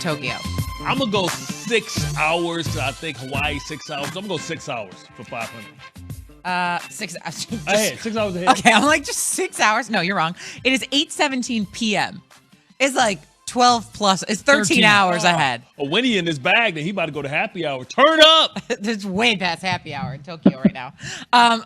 Tokyo? I'm going to go 6 hours. I think Hawaii, 6 hours. I'm going to go 6 hours for 500. 6 hours. Ahead, 6 hours ahead. Okay, I'm like, just 6 hours? No, you're wrong. It is 8:17 p.m. It's like 12 plus. It's 13 hours ahead. A Winnie in this bag, then he about to go to happy hour. Turn up. It's way past happy hour in Tokyo right now.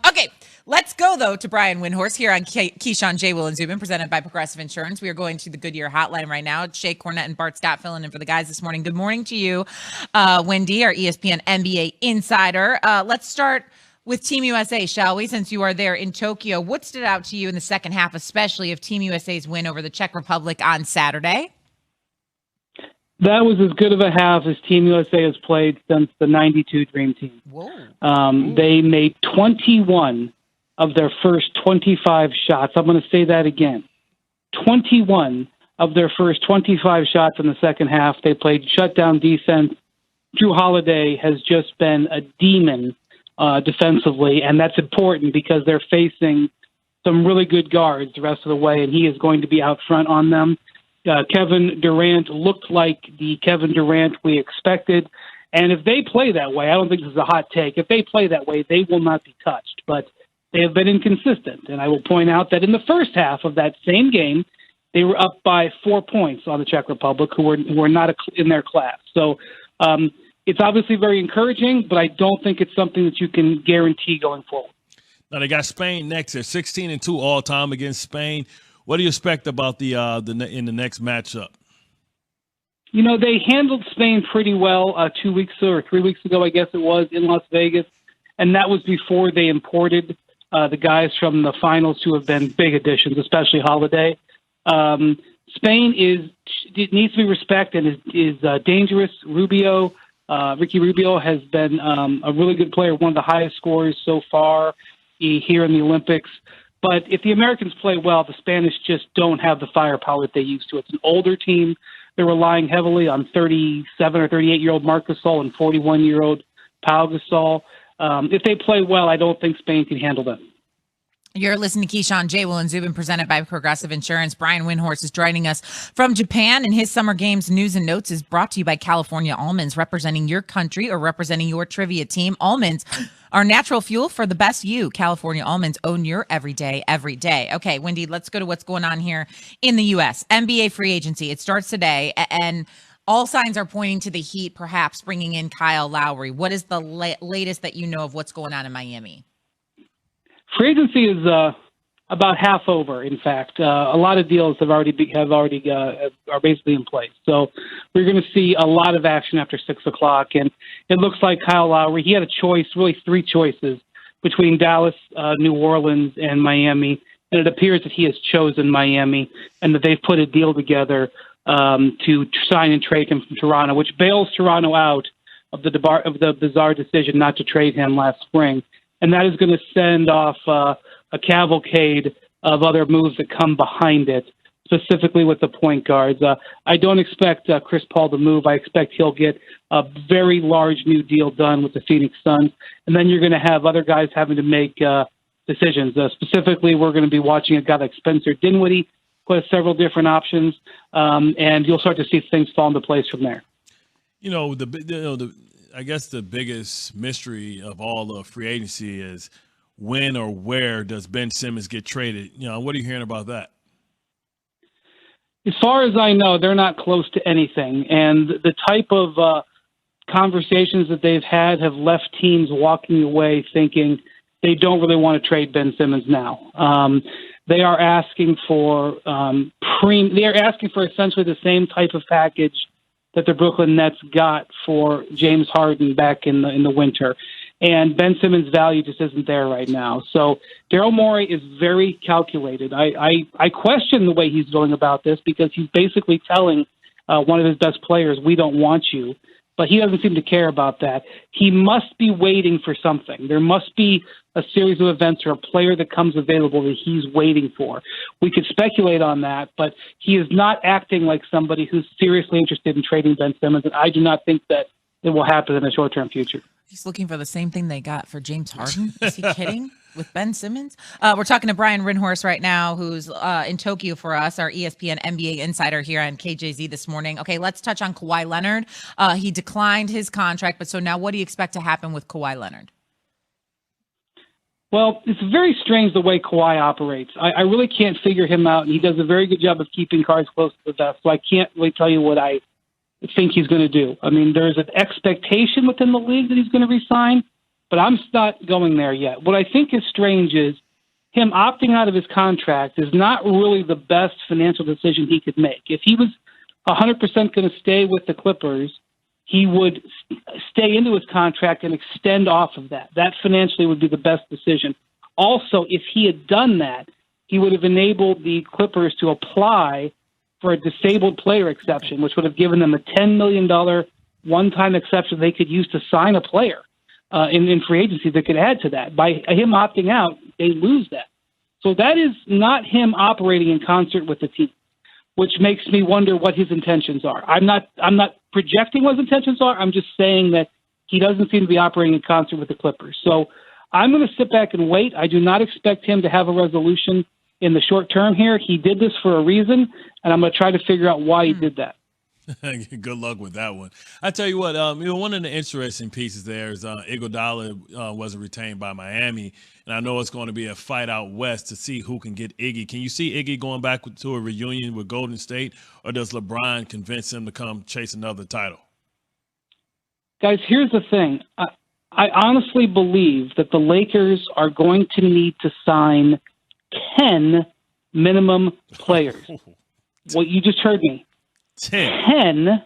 Okay, let's go, though, to Brian Windhorst here on Keyshawn, J. Will, and Zubin, presented by Progressive Insurance. We are going to the Goodyear hotline right now. It's Shea Cornett and Bart Scott filling in for the guys this morning. Good morning to you, Wendy, our ESPN NBA insider. Let's start with Team USA, shall we, since you are there in Tokyo. What stood out to you in the second half, especially of Team USA's win over the Czech Republic on Saturday? That was as good of a half as Team USA has played since the 92 Dream Team. They made 21 of their first 25 shots. I'm going to say that again. 21 of their first 25 shots in the second half. They played shutdown defense. Drew Holiday has just been a demon defensively, and that's important because they're facing some really good guards the rest of the way, and he is going to be out front on them. Kevin Durant looked like the Kevin Durant we expected. And if they play that way, I don't think this is a hot take. If they play that way, they will not be touched. But they have been inconsistent. And I will point out that in the first half of that same game, they were up by 4 points on the Czech Republic, who were not in their class. So it's obviously very encouraging, but I don't think it's something that you can guarantee going forward. Now they got Spain next. They're 16-2 all time against Spain. What do you expect about in the next matchup? You know, they handled Spain pretty well 2 weeks or 3 weeks ago, I guess it was, in Las Vegas. And that was before they imported the guys from the finals who have been big additions, especially Holiday. Spain needs to be respected and is dangerous. Ricky Rubio has been a really good player, one of the highest scorers so far here in the Olympics. But if the Americans play well, the Spanish just don't have the firepower that they used to. It's an older team. They're relying heavily on 37 or 38-year-old Marc Gasol and 41-year-old Pau Gasol. If they play well, I don't think Spain can handle them. You're listening to Keyshawn, J. Will, and Zubin, presented by Progressive Insurance. Brian Windhorst is joining us from Japan, and his Summer Games news and notes is brought to you by California Almonds, representing your country or representing your trivia team. Almonds are natural fuel for the best you. California Almonds, own your everyday, every day. Okay, Wendy, let's go to what's going on here in the U.S. NBA free agency. It starts today, and all signs are pointing to the Heat perhaps bringing in Kyle Lowry. What is the latest that you know of what's going on in Miami? Free agency is about half over. In fact, a lot of deals are basically in place. So we're going to see a lot of action after 6 o'clock. And it looks like Kyle Lowry, he had a choice, really three choices between Dallas, New Orleans, and Miami. And it appears that he has chosen Miami and that they've put a deal together to sign and trade him from Toronto, which bails Toronto out of the bizarre decision not to trade him last spring. And that is going to send off a cavalcade of other moves that come behind it, specifically with the point guards. I don't expect Chris Paul to move. I expect he'll get a very large new deal done with the Phoenix Suns. And then you're going to have other guys having to make decisions. Specifically, we're going to be watching a guy like Spencer Dinwiddie, who has several different options, and you'll start to see things fall into place from there. I guess the biggest mystery of all of free agency is when or where does Ben Simmons get traded? What are you hearing about that? As far as I know, they're not close to anything. And the type of conversations that they've had have left teams walking away thinking they don't really want to trade Ben Simmons now. They are asking for essentially the same type of package that the Brooklyn Nets got for James Harden back in the winter. And Ben Simmons' value just isn't there right now. So Daryl Morey is very calculated. I question the way he's going about this because he's basically telling one of his best players, we don't want you. But he doesn't seem to care about that. He must be waiting for something. There must be a series of events or a player that comes available that he's waiting for. We could speculate on that, but he is not acting like somebody who's seriously interested in trading Ben Simmons, and I do not think that it will happen in the short-term future. He's looking for the same thing they got for James Harden. Is he kidding? With Ben Simmons? We're talking to Brian Windhorst right now, who's in Tokyo for us, our ESPN NBA insider here on KJZ this morning. Okay, let's touch on Kawhi Leonard. He declined his contract, but so now what do you expect to happen with Kawhi Leonard? Well, it's very strange the way Kawhi operates. I really can't figure him out, and he does a very good job of keeping cards close to the vest, so I can't really tell you what I think he's going to do. I mean, there's an expectation within the league that he's going to resign, but I'm not going there yet. What I think is strange is him opting out of his contract is not really the best financial decision he could make. If he was 100% going to stay with the Clippers, he would stay into his contract and extend off of that. That financially would be the best decision. Also, if he had done that, he would have enabled the Clippers to apply for a disabled player exception, which would have given them a $10 million one-time exception they could use to sign a player in free agency that could add to that. By him opting out, they lose that. So that is not him operating in concert with the team, which makes me wonder what his intentions are. I'm not projecting what his intentions are. I'm just saying that he doesn't seem to be operating in concert with the Clippers. So I'm going to sit back and wait. I do not expect him to have a resolution in the short term here. He did this for a reason, and I'm going to try to figure out why he did that. Good luck with that one. I tell you what, one of the interesting pieces there is Iguodala wasn't retained by Miami, and I know it's going to be a fight out west to see who can get Iggy. Can you see Iggy going back to a reunion with Golden State, or does LeBron convince him to come chase another title? Guys, here's the thing. I honestly believe that the Lakers are going to need to sign 10 minimum players. Well, you just heard me. 10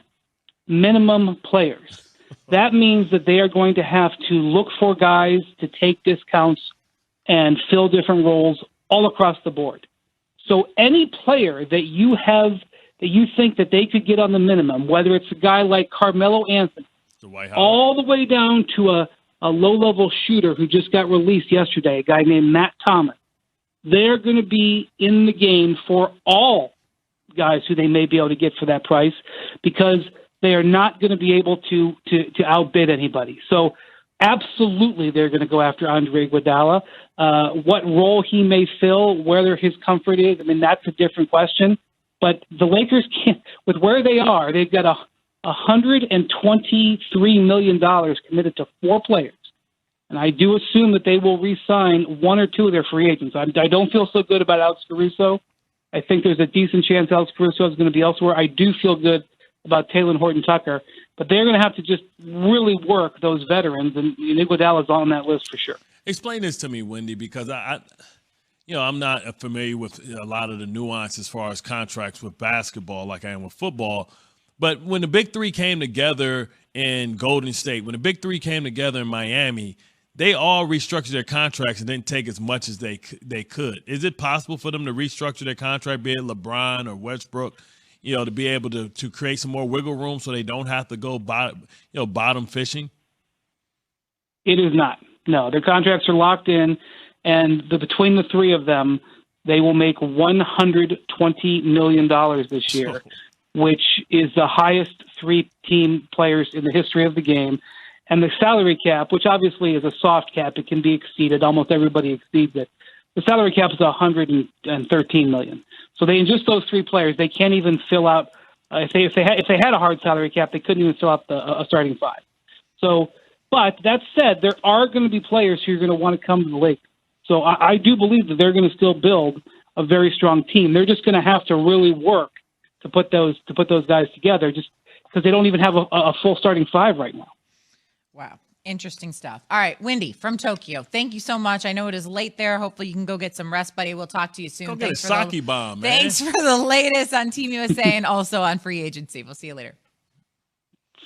minimum players. That means that they are going to have to look for guys to take discounts and fill different roles all across the board. So any player that you have that you think that they could get on the minimum, whether it's a guy like Carmelo Anthony, all the way down to a low-level shooter who just got released yesterday, a guy named Matt Thomas, they're going to be in the game for all guys who they may be able to get for that price, because they are not going to be able to outbid anybody. So absolutely they're going to go after Andre Iguodala. What role he may fill, whether his comfort is, I mean, that's a different question. But the Lakers can't, with where they are, they've got $123 million committed to 4 players. And I do assume that they will re-sign 1 or 2 of their free agents. I don't feel so good about Alex Caruso. I think there's a decent chance Alex Caruso is going to be elsewhere. I do feel good about Taylor Horton-Tucker, but they're going to have to just really work those veterans, and Iguodala is on that list for sure. Explain this to me, Wendy, because I'm not familiar with a lot of the nuance as far as contracts with basketball like I am with football. But when the Big Three came together in Golden State, when the Big Three came together in Miami, they all restructured their contracts and didn't take as much as they could. Is it possible for them to restructure their contract, be it LeBron or Westbrook, to be able to create some more wiggle room so they don't have to go bottom fishing? It is not. No, their contracts are locked in, and between the three of them, they will make $120 million this year, which is the highest 3-team players in the history of the game. And the salary cap, which obviously is a soft cap, it can be exceeded. Almost everybody exceeds it. The salary cap is $113 million. So in just those 3 players, they can't even fill out. If they had a hard salary cap, they couldn't even fill out a starting 5. So, but that said, there are going to be players who are going to want to come to the league. So I do believe that they're going to still build a very strong team. They're just going to have to really work to put those guys together, just because they don't even have a full starting 5 right now. Wow. Interesting stuff. All right, Wendy from Tokyo, thank you so much. I know it is late there. Hopefully you can go get some rest, buddy. We'll talk to you soon. Go get a sake bomb, man. Thanks for the latest on Team USA and also on free agency. We'll see you later.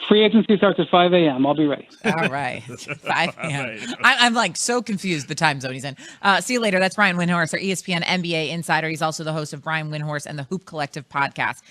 Free agency starts at 5 a.m. I'll be ready. All right. 5 a.m. I'm like so confused the time zone he's in. See you later. That's Brian Windhorst, our ESPN NBA insider. He's also the host of Brian Windhorst and the Hoop Collective podcast,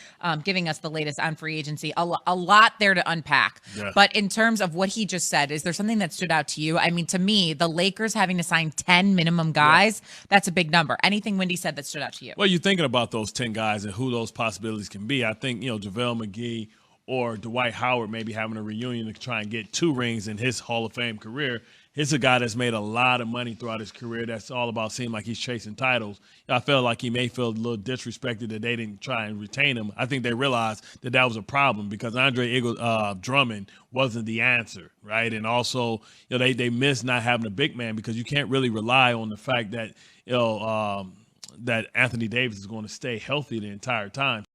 giving us the latest on free agency. A lot there to unpack. Yeah. But in terms of what he just said, is there something that stood out to you? I mean, to me, the Lakers having to sign 10 minimum guys, that's a big number. Anything Wendy said that stood out to you? Well, you're thinking about those 10 guys and who those possibilities can be. I think, JaVale McGee or Dwight Howard maybe having a reunion to try and get 2 rings in his Hall of Fame career. He's a guy that's made a lot of money throughout his career. That's all about seeming like he's chasing titles. I felt like he may feel a little disrespected that they didn't try and retain him. I think they realized that that was a problem because Andre Drummond wasn't the answer, right? And also, they missed not having a big man because you can't really rely on the fact that, that Anthony Davis is going to stay healthy the entire time.